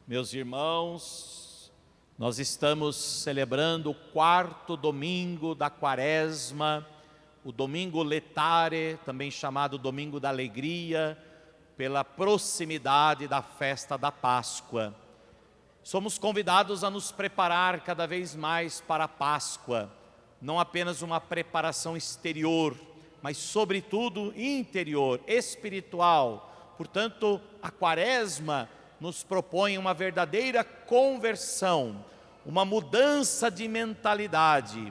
Meus irmãos, nós estamos celebrando o quarto domingo da Quaresma, o Domingo Letare, também chamado Domingo da Alegria, pela proximidade da festa da Páscoa. Somos convidados a nos preparar cada vez mais para a Páscoa, não apenas uma preparação exterior, mas sobretudo interior, espiritual. Portanto, a Quaresma nos propõe uma verdadeira conversão, uma mudança de mentalidade.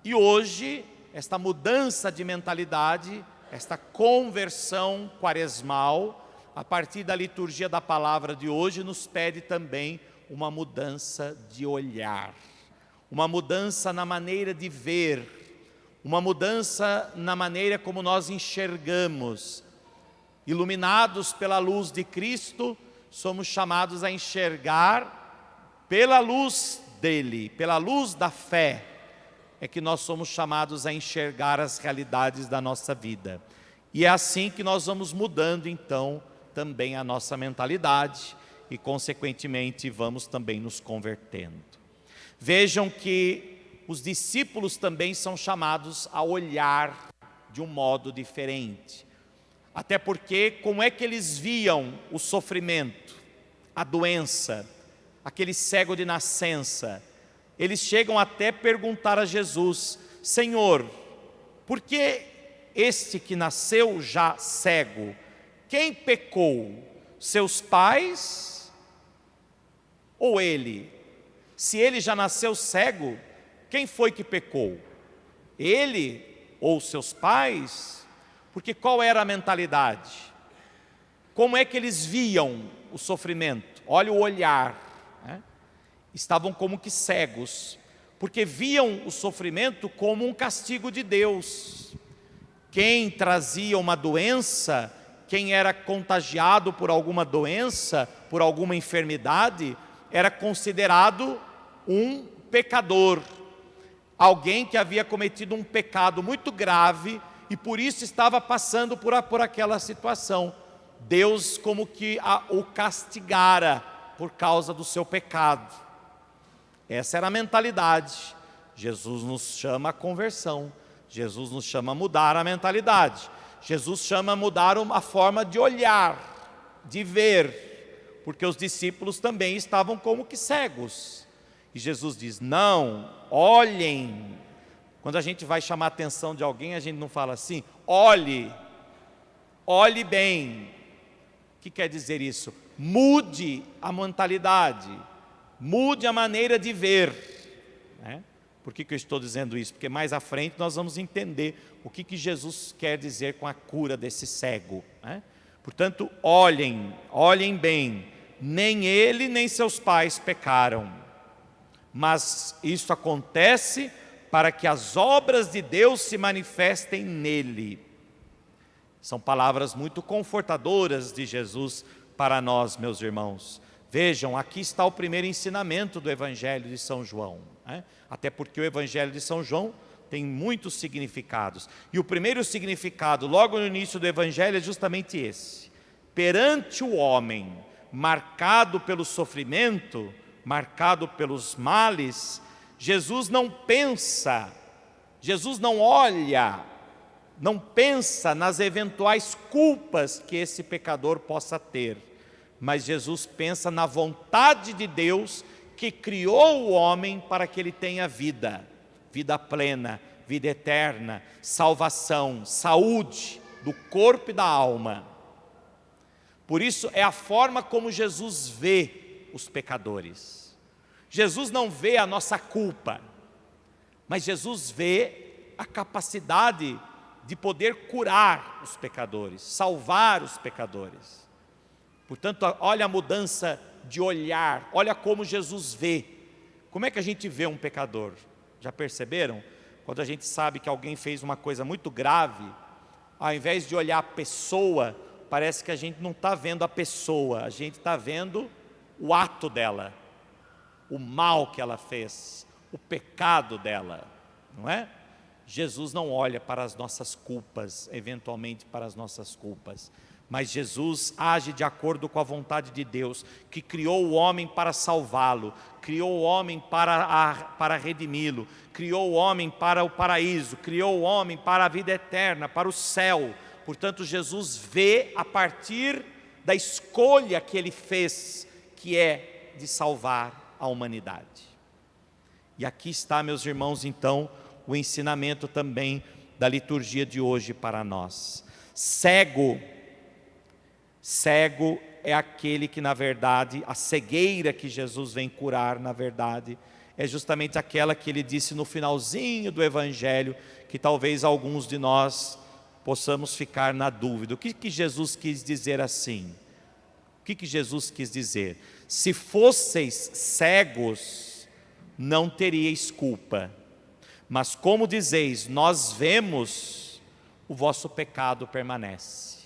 E hoje, esta mudança de mentalidade, esta conversão quaresmal, a partir da liturgia da palavra de hoje, nos pede também uma mudança de olhar, uma mudança na maneira de ver, uma mudança na maneira como nós enxergamos. Iluminados pela luz de Cristo, somos chamados a enxergar pela luz dele, pela luz da fé, é que nós somos chamados a enxergar as realidades da nossa vida. E é assim que nós vamos mudando então também a nossa mentalidade e consequentemente vamos também nos convertendo. Vejam que os discípulos também são chamados a olhar de um modo diferente. Até porque, como é que eles viam o sofrimento, a doença, aquele cego de nascença? Eles chegam até perguntar a Jesus: Senhor, por que este que nasceu já cego? Quem pecou? Seus pais ou ele? Se ele já nasceu cego, quem foi que pecou? Ele ou seus pais? Porque qual era a mentalidade? Como é que eles viam o sofrimento? Olha o olhar, né? Estavam como que cegos, porque viam o sofrimento como um castigo de Deus. Quem trazia uma doença, quem era contagiado por alguma doença, por alguma enfermidade, era considerado um pecador, alguém que havia cometido um pecado muito grave, e por isso estava passando por aquela situação. Deus como que o castigara por causa do seu pecado. Essa era a mentalidade. Jesus nos chama a conversão. Jesus nos chama a mudar a mentalidade. Jesus chama a mudar a forma de olhar, de ver, porque os discípulos também estavam como que cegos. E Jesus diz: não, olhem. Quando a gente vai chamar a atenção de alguém, a gente não fala assim: olhe bem. O que quer dizer isso? Mude a mentalidade, mude a maneira de ver, né? Por que eu estou dizendo isso? Porque mais à frente nós vamos entender o que Jesus quer dizer com a cura desse cego, né? Portanto, olhem bem, nem ele nem seus pais pecaram, mas isso acontece para que as obras de Deus se manifestem nele. São palavras muito confortadoras de Jesus para nós, meus irmãos. Vejam, aqui está o primeiro ensinamento do Evangelho de São João, né? Até porque o Evangelho de São João tem muitos significados. E o primeiro significado, logo no início do Evangelho, é justamente esse: perante o homem, marcado pelo sofrimento, marcado pelos males, Jesus não pensa, Jesus não olha, não pensa nas eventuais culpas que esse pecador possa ter, mas Jesus pensa na vontade de Deus que criou o homem para que ele tenha vida, vida plena, vida eterna, salvação, saúde do corpo e da alma. Por isso é a forma como Jesus vê os pecadores. Jesus não vê a nossa culpa, mas Jesus vê a capacidade de poder curar os pecadores, salvar os pecadores. Portanto, olha a mudança de olhar, olha como Jesus vê. Como é que a gente vê um pecador? Já perceberam? Quando a gente sabe que alguém fez uma coisa muito grave, ao invés de olhar a pessoa, parece que a gente não está vendo a pessoa, a gente está vendo o ato dela, o mal que ela fez, o pecado dela, não é? Jesus não olha para as nossas culpas, eventualmente para as nossas culpas, mas Jesus age de acordo com a vontade de Deus, que criou o homem para salvá-lo, criou o homem para redimi-lo, criou o homem para o paraíso, criou o homem para a vida eterna, para o céu. Portanto, Jesus vê a partir da escolha que ele fez, que é de salvar a humanidade. E aqui está, meus irmãos, então, o ensinamento também da liturgia de hoje para nós. Cego é aquele que, na verdade, a cegueira que Jesus vem curar, na verdade, é justamente aquela que ele disse no finalzinho do Evangelho, que talvez alguns de nós possamos ficar na dúvida. O que Jesus quis dizer assim? O que Jesus quis dizer? Se fosseis cegos, não teríeis culpa. Mas como dizeis, nós vemos, o vosso pecado permanece.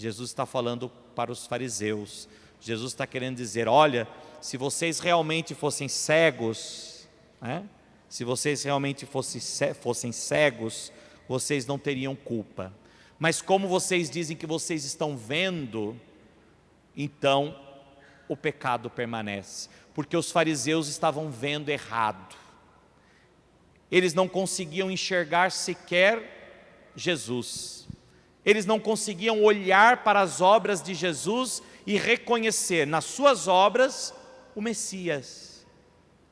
Jesus está falando para os fariseus. Jesus está querendo dizer, olha, se vocês realmente fossem cegos, se vocês realmente fossem cegos, vocês não teriam culpa. Mas como vocês dizem que vocês estão vendo, então o pecado permanece. Porque os fariseus estavam vendo errado. Eles não conseguiam enxergar sequer Jesus. Eles não conseguiam olhar para as obras de Jesus e reconhecer nas suas obras o Messias,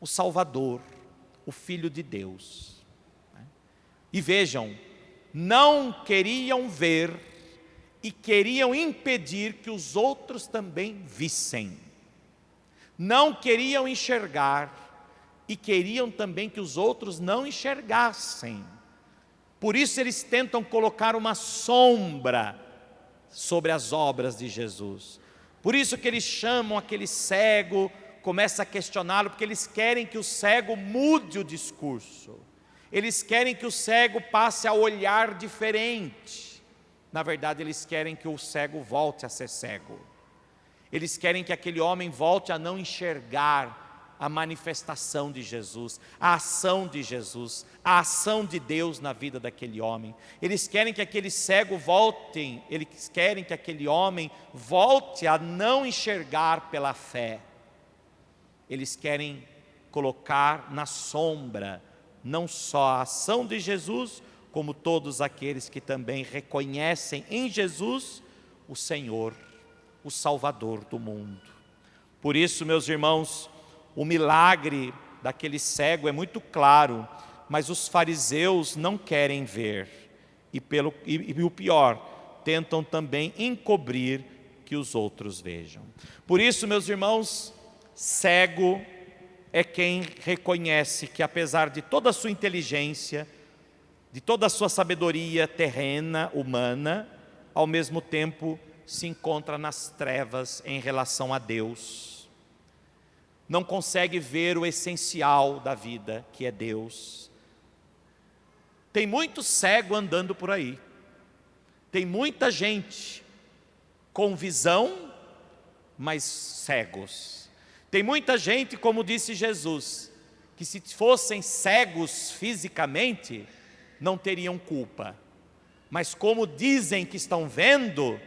o Salvador, o Filho de Deus. E vejam, não queriam ver e queriam impedir que os outros também vissem. Não queriam enxergar e queriam também que os outros não enxergassem. Por isso eles tentam colocar uma sombra sobre as obras de Jesus. Por isso que eles chamam aquele cego, começa a questioná-lo, porque eles querem que o cego mude o discurso. Eles querem que o cego passe a olhar diferente. Na verdade, eles querem que o cego volte a ser cego. Eles querem que aquele homem volte a não enxergar a manifestação de Jesus, a ação de Jesus, a ação de Deus na vida daquele homem. Eles querem que aquele cego volte, eles querem que aquele homem volte a não enxergar pela fé. Eles querem colocar na sombra não só a ação de Jesus, como todos aqueles que também reconhecem em Jesus o Senhor, o Salvador do mundo. Por isso, meus irmãos, o milagre daquele cego é muito claro, mas os fariseus não querem ver, e o pior, tentam também encobrir que os outros vejam. Por isso, meus irmãos, cego é quem reconhece que, apesar de toda a sua inteligência, de toda a sua sabedoria terrena, humana, ao mesmo tempo se encontra nas trevas em relação a Deus. Não consegue ver o essencial da vida, que é Deus. Tem muito cego andando por aí. Tem muita gente com visão, mas cegos. Tem muita gente, como disse Jesus, que se fossem cegos fisicamente, não teriam culpa. Mas como dizem que estão vendo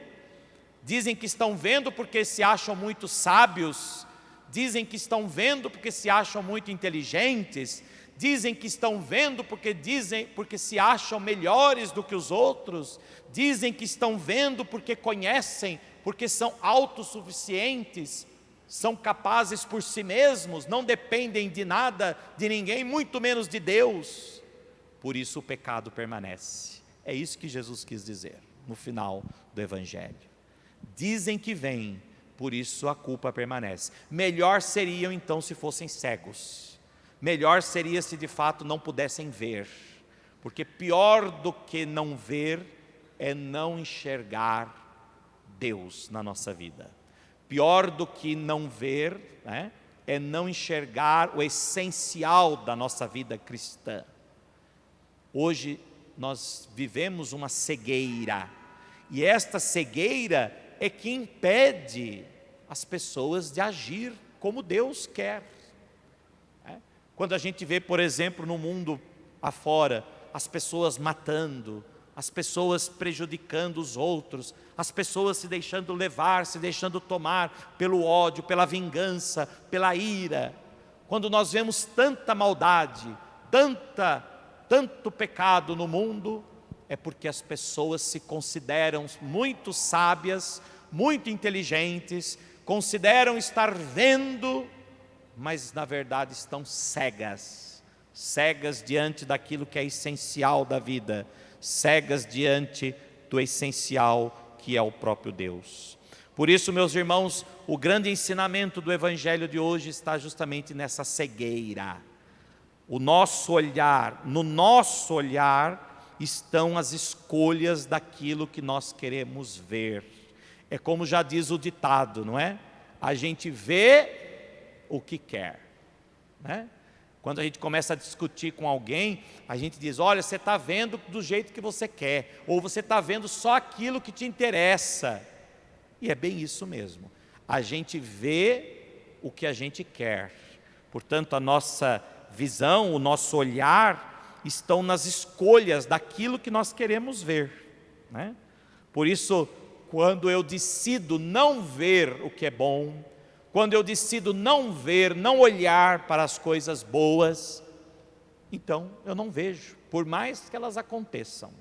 porque se acham muito sábios, dizem que estão vendo porque se acham muito inteligentes, dizem que estão vendo porque se acham melhores do que os outros, dizem que estão vendo porque conhecem, porque são autossuficientes, são capazes por si mesmos, não dependem de nada, de ninguém, muito menos de Deus. Por isso o pecado permanece. É isso que Jesus quis dizer no final do Evangelho. Dizem que vêm, por isso a culpa permanece. Melhor seriam então se fossem cegos. Melhor seria se de fato não pudessem ver. Porque pior do que não ver é não enxergar Deus na nossa vida. Pior do que não ver, é não enxergar o essencial da nossa vida cristã. Hoje nós vivemos uma cegueira. E esta cegueira é que impede as pessoas de agir como Deus quer. Quando a gente vê, por exemplo, no mundo afora, as pessoas matando, as pessoas prejudicando os outros, as pessoas se deixando levar, se deixando tomar pelo ódio, pela vingança, pela ira. Quando nós vemos tanta maldade, tanto pecado no mundo, é porque as pessoas se consideram muito sábias, muito inteligentes, consideram estar vendo, mas na verdade estão cegas diante daquilo que é essencial da vida, cegas diante do essencial que é o próprio Deus. Por isso, meus irmãos, o grande ensinamento do Evangelho de hoje está justamente nessa cegueira. No nosso olhar estão as escolhas daquilo que nós queremos ver. É como já diz o ditado, não é? A gente vê o que quer, né? Quando a gente começa a discutir com alguém, a gente diz, olha, você está vendo do jeito que você quer, ou você está vendo só aquilo que te interessa. E é bem isso mesmo, a gente vê o que a gente quer. Portanto, a nossa visão, o nosso olhar, estão nas escolhas daquilo que nós queremos ver, né? Por isso, quando eu decido não ver o que é bom, quando eu decido não ver, não olhar para as coisas boas, então eu não vejo, por mais que elas aconteçam,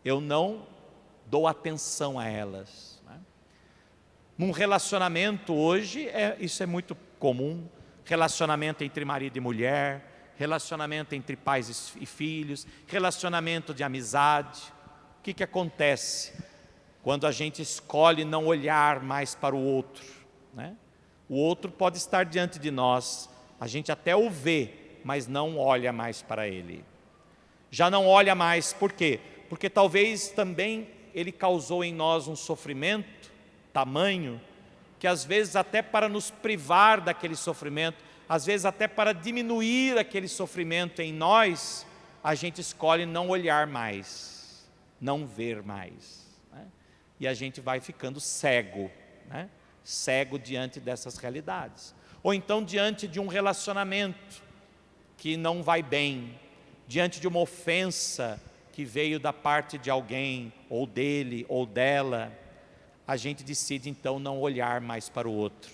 eu não dou atenção a elas, né? Num relacionamento hoje, isso é muito comum, relacionamento entre marido e mulher, relacionamento entre pais e filhos, relacionamento de amizade. O que acontece quando a gente escolhe não olhar mais para o outro, né? O outro pode estar diante de nós, a gente até o vê, mas não olha mais para ele. Já não olha mais, por quê? Porque talvez também ele causou em nós um sofrimento tamanho, que às vezes até para nos privar daquele sofrimento, às vezes até para diminuir aquele sofrimento em nós, a gente escolhe não olhar mais, não ver mais, né? E a gente vai ficando cego, né? Cego diante dessas realidades. Ou então diante de um relacionamento que não vai bem, diante de uma ofensa que veio da parte de alguém, ou dele, ou dela, a gente decide então não olhar mais para o outro.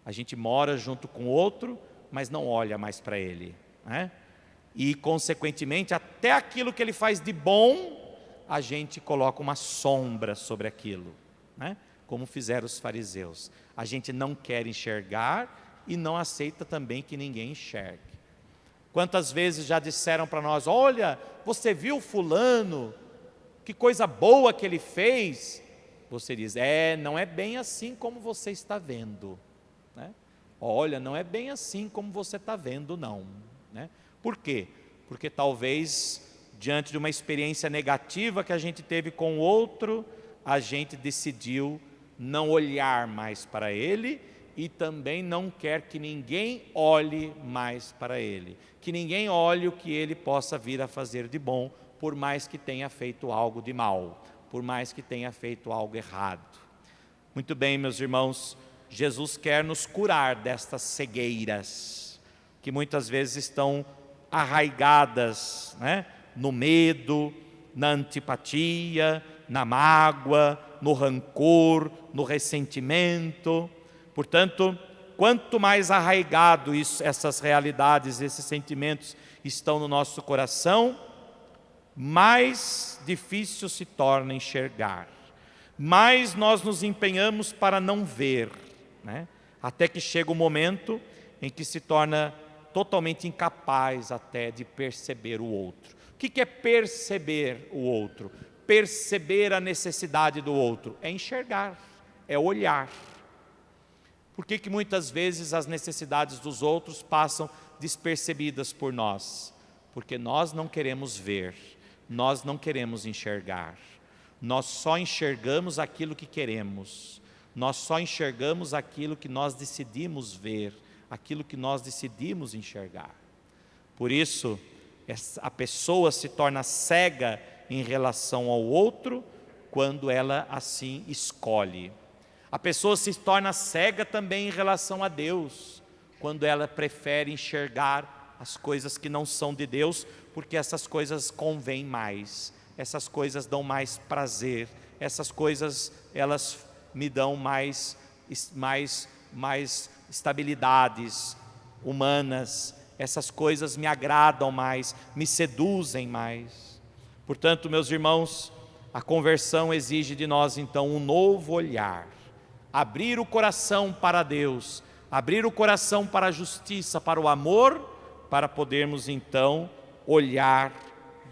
A gente mora junto com o outro, mas não olha mais para ele, né? E consequentemente, até aquilo que ele faz de bom, a gente coloca uma sombra sobre aquilo, né? Como fizeram os fariseus. A gente não quer enxergar e não aceita também que ninguém enxergue. Quantas vezes já disseram para nós, olha, você viu fulano, que coisa boa que ele fez? Você diz, não é bem assim como você está vendo, né? Olha, não é bem assim como você está vendo não, né? Por quê? Porque talvez diante de uma experiência negativa que a gente teve com o outro, a gente decidiu não olhar mais para ele e também não quer que ninguém olhe mais para ele, que ninguém olhe o que ele possa vir a fazer de bom, por mais que tenha feito algo de mal, por mais que tenha feito algo errado. Muito bem, meus irmãos, Jesus quer nos curar destas cegueiras, que muitas vezes estão arraigadas, né? No medo, na antipatia, na mágoa, no rancor, no ressentimento. Portanto, quanto mais arraigado essas realidades, esses sentimentos estão no nosso coração, mais difícil se torna enxergar, mais nós nos empenhamos para não ver, né? Até que chega o momento em que se torna totalmente incapaz até de perceber o outro. O que é perceber o outro? Perceber a necessidade do outro é enxergar, é olhar. Por que muitas vezes as necessidades dos outros passam despercebidas por nós? Porque nós não queremos ver, nós não queremos enxergar. Nós só enxergamos aquilo que queremos, nós só enxergamos aquilo que nós decidimos ver, aquilo que nós decidimos enxergar. Por isso, a pessoa se torna cega em relação ao outro quando ela assim escolhe. A pessoa se torna cega também em relação a Deus, quando ela prefere enxergar as coisas que não são de Deus, porque essas coisas convêm mais, essas coisas dão mais prazer, essas coisas elas me dão mais estabilidades humanas, essas coisas me agradam mais, me seduzem mais. Portanto, meus irmãos, a conversão exige de nós então um novo olhar, abrir o coração para Deus, abrir o coração para a justiça, para o amor, para podermos então olhar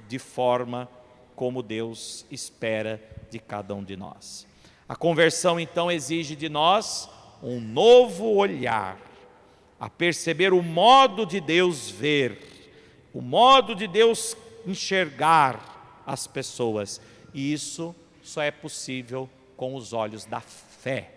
de forma como Deus espera de cada um de nós. A conversão então exige de nós um novo olhar, a perceber o modo de Deus ver, o modo de Deus enxergar as pessoas, e isso só é possível com os olhos da fé.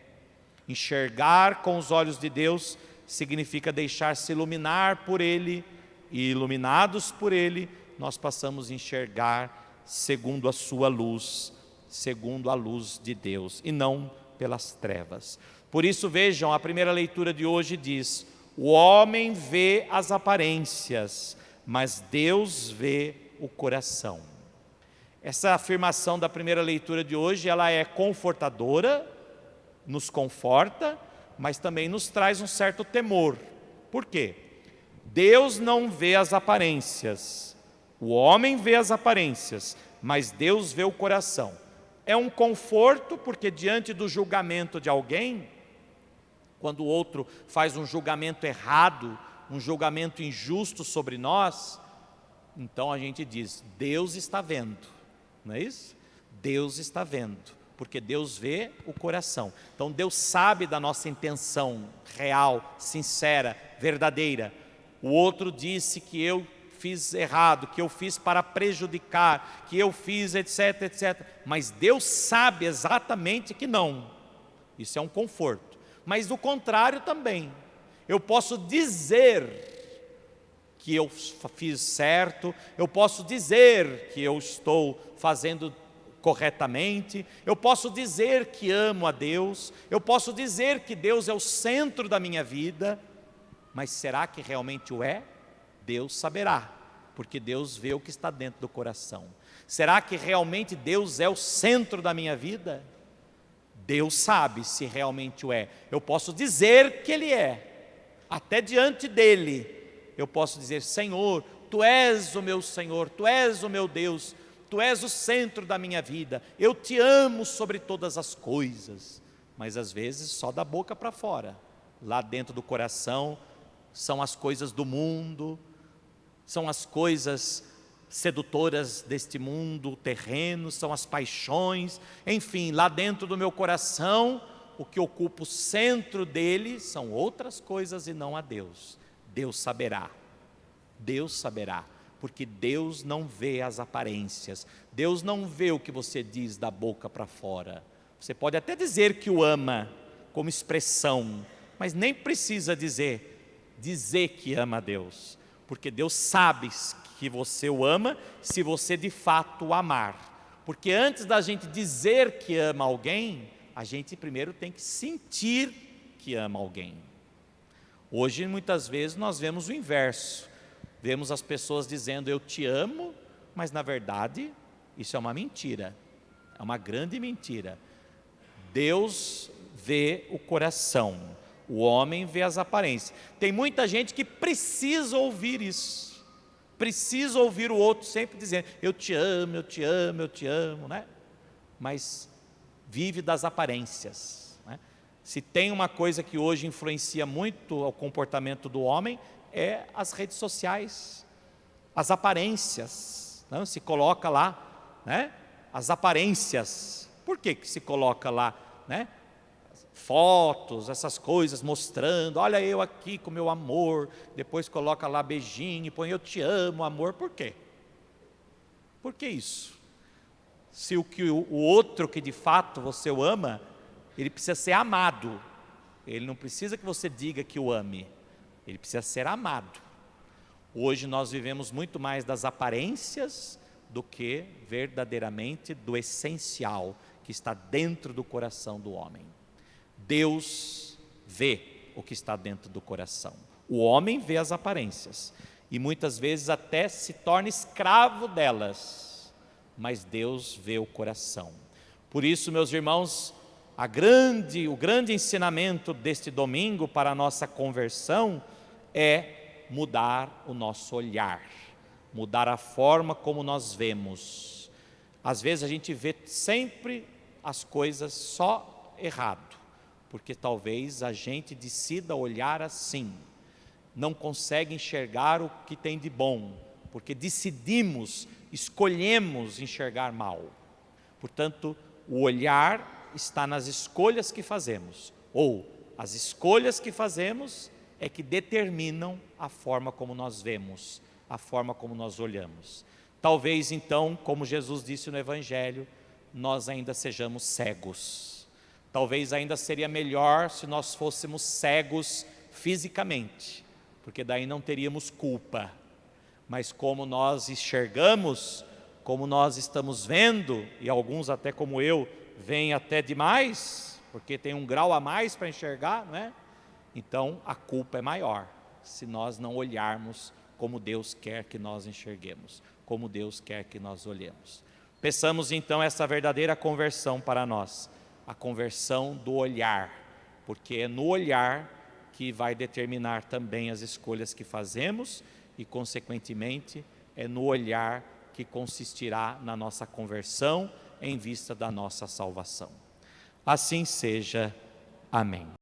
Enxergar com os olhos de Deus significa deixar-se iluminar por Ele, e iluminados por Ele, nós passamos a enxergar segundo a sua luz, segundo a luz de Deus, e não pelas trevas. Por isso, vejam, a primeira leitura de hoje diz: o homem vê as aparências, mas Deus vê o coração. Essa afirmação da primeira leitura de hoje, ela é confortadora, nos conforta, mas também nos traz um certo temor. Por quê? Deus não vê as aparências, o homem vê as aparências, mas Deus vê o coração. É um conforto, porque diante do julgamento de alguém, quando o outro faz um julgamento errado, um julgamento injusto sobre nós, então a gente diz: Deus está vendo, não é isso? Deus está vendo, porque Deus vê o coração. Então Deus sabe da nossa intenção real, sincera, verdadeira. O outro disse que eu fiz errado, que eu fiz para prejudicar, que eu fiz etc, etc. Mas Deus sabe exatamente que não. Isso é um conforto. Mas do contrário também, eu posso dizer que eu fiz certo, eu posso dizer que eu estou fazendo corretamente, eu posso dizer que amo a Deus, eu posso dizer que Deus é o centro da minha vida, mas será que realmente o é? Deus saberá, porque Deus vê o que está dentro do coração. Será que realmente Deus é o centro da minha vida? Deus sabe se realmente o é. Eu posso dizer que Ele é, até diante dEle, eu posso dizer: Senhor, Tu és o meu Senhor, Tu és o meu Deus, Tu és o centro da minha vida, eu Te amo sobre todas as coisas. Mas às vezes só da boca para fora, lá dentro do coração são as coisas do mundo, são as coisas sedutoras deste mundo terreno, são as paixões, enfim, lá dentro do meu coração, o que ocupa o centro dele são outras coisas e não a Deus. Deus saberá, porque Deus não vê as aparências, Deus não vê o que você diz da boca para fora. Você pode até dizer que o ama como expressão, mas nem precisa dizer que ama a Deus, porque Deus sabe que você o ama se você de fato o amar. Porque antes da gente dizer que ama alguém, a gente primeiro tem que sentir que ama alguém. Hoje muitas vezes nós vemos o inverso, vemos as pessoas dizendo eu te amo, mas na verdade isso é uma mentira, é uma grande mentira. Deus vê o coração, o homem vê as aparências. Tem muita gente que precisa ouvir isso, precisa ouvir o outro sempre dizendo eu te amo, eu te amo, eu te amo, né? Mas vive das aparências, né? Se tem uma coisa que hoje influencia muito o comportamento do homem, é as redes sociais, as aparências, né? Se coloca lá, né? As aparências. Por que se coloca lá, né? Fotos, essas coisas mostrando, olha eu aqui com meu amor, depois coloca lá beijinho, põe eu te amo, amor. Por quê? Por que isso? Se o outro que de fato você o ama, ele precisa ser amado, ele não precisa que você diga que o ame, ele precisa ser amado. Hoje nós vivemos muito mais das aparências do que verdadeiramente do essencial que está dentro do coração do homem. Deus vê o que está dentro do coração. O homem vê as aparências e muitas vezes até se torna escravo delas. mas Deus vê o coração. Por isso, meus irmãos, o grande ensinamento deste domingo para a nossa conversão é mudar o nosso olhar, mudar a forma como nós vemos. Às vezes a gente vê sempre as coisas só errado, porque talvez a gente decida olhar assim, não consegue enxergar o que tem de bom, porque escolhemos enxergar mal. Portanto, o olhar está nas escolhas que fazemos, ou as escolhas que fazemos é que determinam a forma como nós vemos, a forma como nós olhamos. Talvez então, como Jesus disse no Evangelho, nós ainda sejamos cegos. Talvez ainda seria melhor se nós fôssemos cegos fisicamente, porque daí não teríamos culpa. Mas como nós enxergamos, como nós estamos vendo, e alguns até como eu, veem até demais, porque tem um grau a mais para enxergar, não é? Então a culpa é maior, se nós não olharmos como Deus quer que nós enxerguemos, como Deus quer que nós olhemos. Peçamos então essa verdadeira conversão para nós, a conversão do olhar, porque é no olhar que vai determinar também as escolhas que fazemos e, consequentemente, é no olhar que consistirá na nossa conversão em vista da nossa salvação. Assim seja. Amém.